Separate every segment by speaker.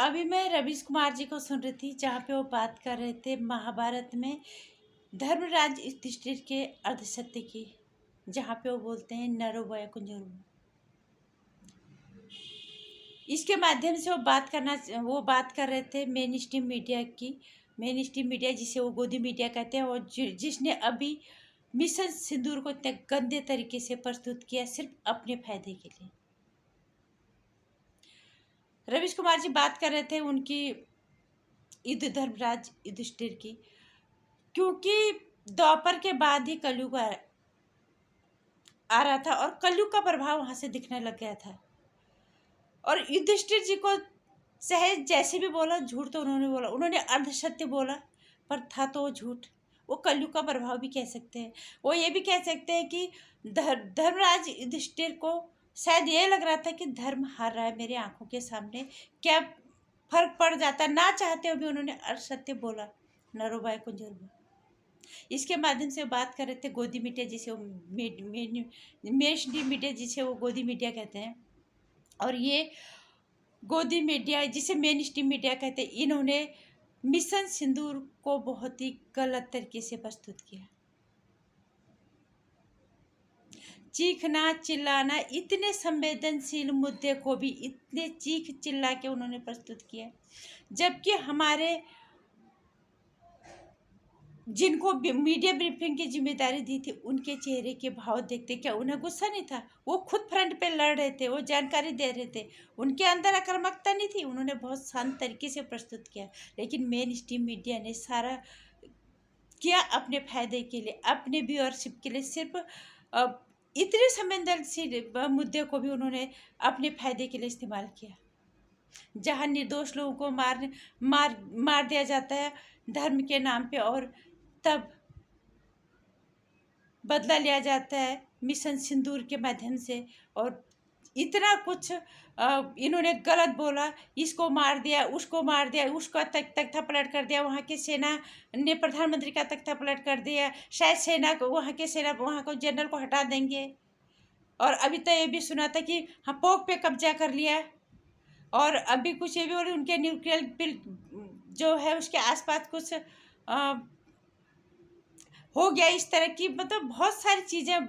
Speaker 1: अभी मैं रवीश कुमार जी को सुन रही थी, जहाँ पे वो बात कर रहे थे महाभारत में धर्मराज युधिष्ठिर के अर्धसत्य की, जहाँ पे वो बोलते हैं नरो वय कुंजरो। इसके माध्यम से वो बात कर रहे थे मेन स्ट्रीम मीडिया की। मेन स्ट्रीम मीडिया जिसे वो गोदी मीडिया कहते हैं, और जिसने अभी मिशन सिंदूर को इतने गंदे तरीके से प्रस्तुत किया सिर्फ अपने फायदे के लिए। रवीश कुमार जी बात कर रहे थे उनकी युद्ध धर्मराज युधिष्ठिर की, क्योंकि द्वापर के बाद ही कलयुग आ रहा था और कलयुग का प्रभाव वहां से दिखने लग गया था। और युधिष्ठिर जी को सहज जैसे भी बोला, झूठ तो उन्होंने बोला, उन्होंने अर्धसत्य बोला, पर था तो वो झूठ। वो कलयुग का प्रभाव भी कह सकते हैं। वो ये भी कह सकते हैं कि धर्मराज युधिष्ठिर को शायद ये लग रहा था कि धर्म हार रहा है मेरे आंखों के सामने, क्या फर्क पड़ जाता, ना चाहते हुए भी उन्होंने अर्धसत्य बोला, नरोबाय कुंजर। इसके माध्यम से बात कर रहे थे गोदी मीडिया जिसे वो मेन मीडिया जिसे वो गोदी मीडिया कहते हैं, और ये गोदी मीडिया जिसे मेन स्ट्रीम मीडिया कहते हैं, इन्होंने मिशन सिंदूर को बहुत ही गलत तरीके से प्रस्तुत किया। चीखना चिल्लाना, इतने संवेदनशील मुद्दे को भी इतने चीख चिल्ला के उन्होंने प्रस्तुत किया, जबकि हमारे जिनको मीडिया ब्रीफिंग की जिम्मेदारी दी थी उनके चेहरे के भाव देखते, क्या उन्हें गुस्सा नहीं था? वो खुद फ्रंट पे लड़ रहे थे, वो जानकारी दे रहे थे, उनके अंदर आक्रामकता नहीं थी, उन्होंने बहुत शांत तरीके से प्रस्तुत किया। लेकिन मेन स्ट्रीम मीडिया ने सारा किया अपने फायदे के लिए, अपने व्यूअरशिप के लिए, सिर्फ इतने संवेदनशील मुद्दे को भी उन्होंने अपने फायदे के लिए इस्तेमाल किया, जहाँ निर्दोष लोगों को मार दिया जाता है धर्म के नाम पे, और तब बदला लिया जाता है मिशन सिंदूर के माध्यम से। और इतना कुछ इन्होंने गलत बोला, इसको मार दिया, उसको मार दिया, उसका तख्ता पलट कर दिया, वहाँ की सेना ने प्रधानमंत्री का तख्ता पलट कर दिया, शायद सेना को वहाँ को जनरल को हटा देंगे। और अभी तो ये भी सुना था कि हाँ पोक पे कब्जा कर लिया, और अभी कुछ ये भी बोले उनके न्यूक्लियर बिल जो है उसके आसपास कुछ हो गया, इस तरह की मतलब बहुत सारी चीज़ें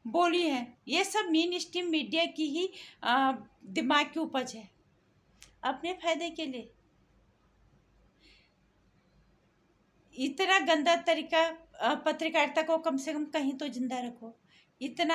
Speaker 1: बोली हैं। ये सब मेन स्ट्रीम मीडिया की ही दिमाग की उपज है, अपने फायदे के लिए। इतना गंदा तरीका, पत्रकारिता को कम से कम कहीं तो जिंदा रखो। इतना